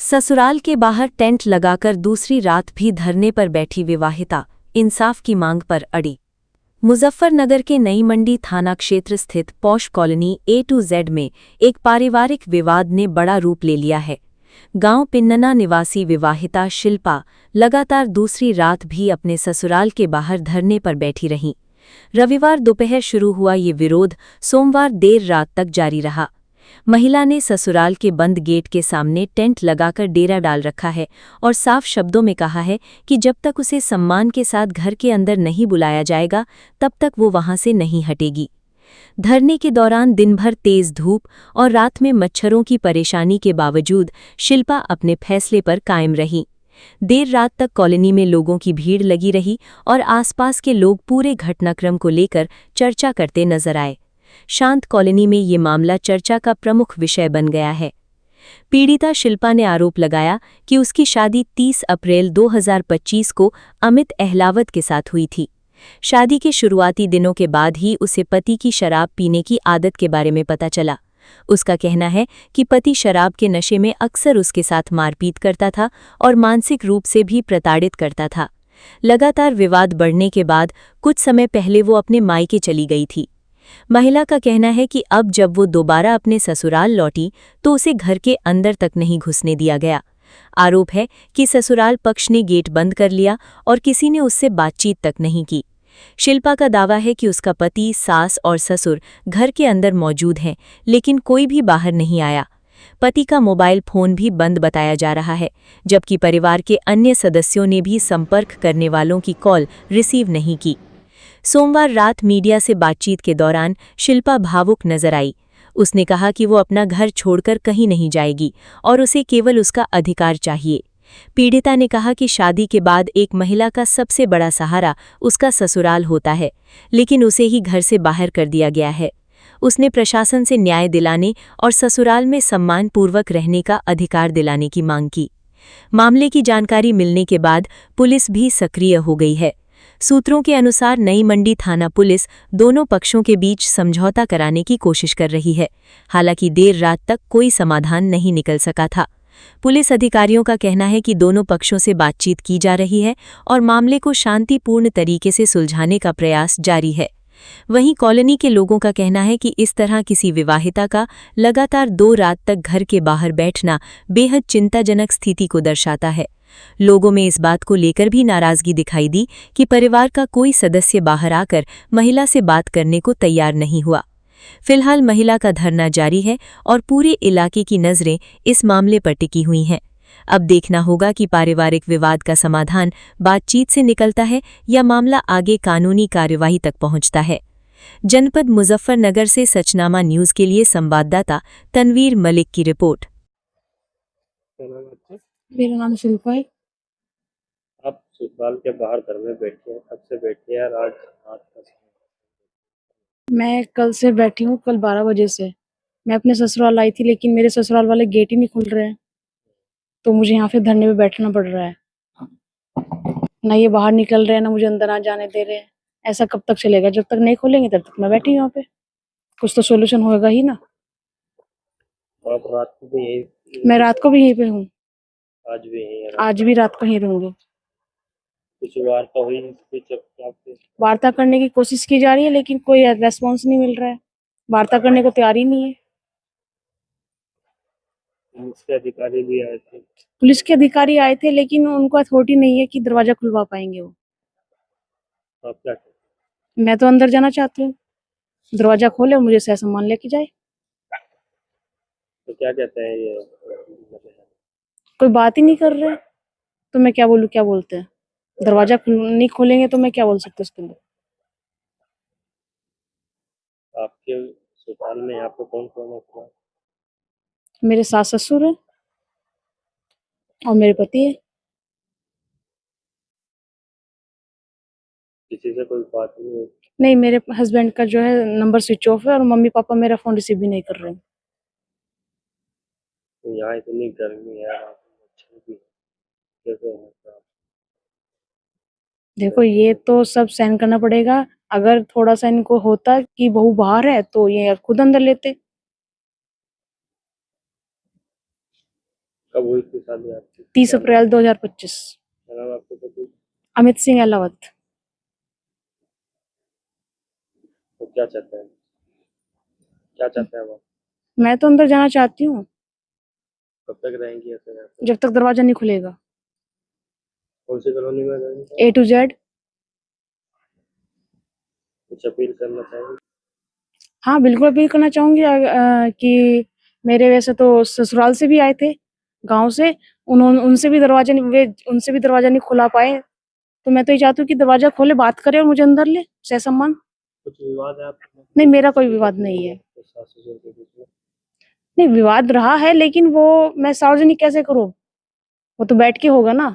ससुराल के बाहर टेंट लगाकर दूसरी रात भी धरने पर बैठी विवाहिता इंसाफ की मांग पर अड़ी। मुजफ्फरनगर के नई मंडी थाना क्षेत्र स्थित posh colony A to Z में एक पारिवारिक विवाद ने बड़ा रूप ले लिया है। गांव पिन्नना निवासी विवाहिता शिल्पा लगातार दूसरी रात भी अपने ससुराल के बाहर धरने पर बैठी रहीं। रविवार दोपहर शुरू हुआ ये विरोध सोमवार देर रात तक जारी रहा। महिला ने ससुराल के बंद गेट के सामने टेंट लगाकर डेरा डाल रखा है और साफ शब्दों में कहा है कि जब तक उसे सम्मान के साथ घर के अंदर नहीं बुलाया जाएगा तब तक वो वहां से नहीं हटेगी। धरने के दौरान दिन भर तेज धूप और रात में मच्छरों की परेशानी के बावजूद शिल्पा अपने फैसले पर कायम रही। देर रात तक कॉलोनी में लोगों की भीड़ लगी रही और आसपास के लोग पूरे घटनाक्रम को लेकर चर्चा करते नजर आए। शांत कॉलोनी में ये मामला चर्चा का प्रमुख विषय बन गया है। पीड़िता शिल्पा ने आरोप लगाया कि उसकी शादी 30 अप्रैल 2025 को अमित अहलावत के साथ हुई थी। शादी के शुरुआती दिनों के बाद ही उसे पति की शराब पीने की आदत के बारे में पता चला। उसका कहना है कि पति शराब के नशे में अक्सर उसके साथ मारपीट करता था और मानसिक रूप से भी प्रताड़ित करता था। लगातार विवाद बढ़ने के बाद कुछ समय पहले वो अपने मायके चली गई थी। महिला का कहना है कि अब जब वो दोबारा अपने ससुराल लौटी तो उसे घर के अंदर तक नहीं घुसने दिया गया। आरोप है कि ससुराल पक्ष ने गेट बंद कर लिया और किसी ने उससे बातचीत तक नहीं की। शिल्पा का दावा है कि उसका पति, सास और ससुर घर के अंदर मौजूद हैं, लेकिन कोई भी बाहर नहीं आया। पति का मोबाइल फोन भी बंद बताया जा रहा है, जबकि परिवार के अन्य सदस्यों ने भी संपर्क करने वालों की कॉल रिसीव नहीं की। सोमवार रात मीडिया से बातचीत के दौरान शिल्पा भावुक नजर आई। उसने कहा कि वो अपना घर छोड़कर कहीं नहीं जाएगी और उसे केवल उसका अधिकार चाहिए। पीड़िता ने कहा कि शादी के बाद एक महिला का सबसे बड़ा सहारा उसका ससुराल होता है, लेकिन उसे ही घर से बाहर कर दिया गया है। उसने प्रशासन से न्याय दिलाने और ससुराल में सम्मानपूर्वक रहने का अधिकार दिलाने की मांग की। मामले की जानकारी मिलने के बाद पुलिस भी सक्रिय हो गई है। सूत्रों के अनुसार नई मंडी थाना पुलिस दोनों पक्षों के बीच समझौता कराने की कोशिश कर रही है। हालांकि देर रात तक कोई समाधान नहीं निकल सका था। पुलिस अधिकारियों का कहना है कि दोनों पक्षों से बातचीत की जा रही है और मामले को शांतिपूर्ण तरीके से सुलझाने का प्रयास जारी है। वहीं कॉलोनी के लोगों का कहना है कि इस तरह किसी विवाहिता का लगातार 2 रात तक घर के बाहर बैठना बेहद चिंताजनक स्थिति को दर्शाता है। लोगों में इस बात को लेकर भी नाराजगी दिखाई दी कि परिवार का कोई सदस्य बाहर आकर महिला से बात करने को तैयार नहीं हुआ। फिलहाल महिला का धरना जारी है और पूरे इलाके की नज़रें इस मामले पर टिकी हुई हैं। अब देखना होगा कि पारिवारिक विवाद का समाधान बातचीत से निकलता है या मामला आगे कानूनी कार्यवाही तक पहुंचता है। जनपद मुजफ्फरनगर से सचनामा न्यूज़ के लिए संवाददाता तनवीर मलिक की रिपोर्ट। मेरा नाम शिल्पा है। आप ससुराल के बाहर घर में बैठी हैं, कब से बैठी हैं और आज रात का समय? मैं कल से बैठी हूँ, कल 12 बजे से। मैं अपने ससुराल आई थी, लेकिन मेरे ससुराल वाले गेट ही नहीं खुल रहे हैं, तो मुझे यहाँ पे धरने पे बैठना पड़ रहा है। ना ये बाहर निकल रहे हैं, ना मुझे अंदर आ जाने दे रहे हैं। ऐसा कब तक चलेगा? जब तक नहीं खोलेंगे तब तक मैं बैठी हूँ यहाँ पे। कुछ तो सोल्यूशन होगा ही ना। आप रात को भी यही? मैं रात को भी यहीं पे हूँ, आज भी यही है? आज भी रात को यहीं रहूंगी। कुछ वार्ता हुई कुछ आपसे? वार्ता करने की कोशिश की जा रही है, लेकिन कोई रेस्पॉन्स नहीं मिल रहा है। वार्ता करने को तैयार ही नहीं है। पुलिस के अधिकारी भी आए थे? पुलिस के अधिकारी आए थे, लेकिन उनको अथॉरिटी नहीं है कि दरवाजा खुलवा पाएंगे वो। आप क्या कहते मैं तो अंदर जाना चाहती हूँ, दरवाजा खोले और मुझे सह सम्मान लेके जाए। हैं? तो क्या कहते हैं ये? कोई बात ही नहीं कर रहे, तो मैं क्या बोलूँ? क्या बोलते हैं? दरवाजा नहीं खोलेंगे तो मैं क्या बोल सकती हूँ उसके अंदर? आपके ससुराल में यहाँ पे कौन कौन है? मेरे सास ससुर है और मेरे पति है। किसी से कोई बात नहीं हुई? नहीं, मेरे हस्बैंड का जो है नंबर स्विच ऑफ है और मम्मी पापा मेरा फोन रिसीव भी नहीं कर रहे हैं। तो यहाँ इतनी गर्मी है, रात में मच्छर भी है, कैसे है आप? देखो, ये तो सब सहन करना पड़ेगा। अगर थोड़ा सा इनको होता कि बहू बाहर है तो ये खुद अंदर लेते। कब हुई थी शादी आपकी? 30 अप्रैल 2025। क्या नाम है आपके पति? अमित सिंह अहलावत। वो क्या चाहते हैं? क्या चाहते हैं वो? मैं तो अंदर जाना चाहती हूँ कब तक रहेंगी ऐसे यहाँ पे? जब तक दरवाजा नहीं खुलेगा। कौन सी कॉलोनी में रहेंगे? A to Z। कुछ अपील करना चाहेंगे? हाँ बिल्कुल अपील करना चाहूंगी कि मेरे वैसे तो ससुराल से भी आए थे, गांव से, उन्होंने उनसे भी दरवाजा नहीं खुला पाए। तो मैं तो ये चाहती हूँ कि दरवाजा खोले, बात करे और मुझे अंदर ले ससम्मान। कुछ विवाद है आपके? नहीं, मेरा कोई विवाद नहीं है। तो सास ससुर के बीच में? नहीं, विवाद रहा है लेकिन वो मैं सार्वजनिक कैसे करूँ? वो तो बैठ के होगा ना।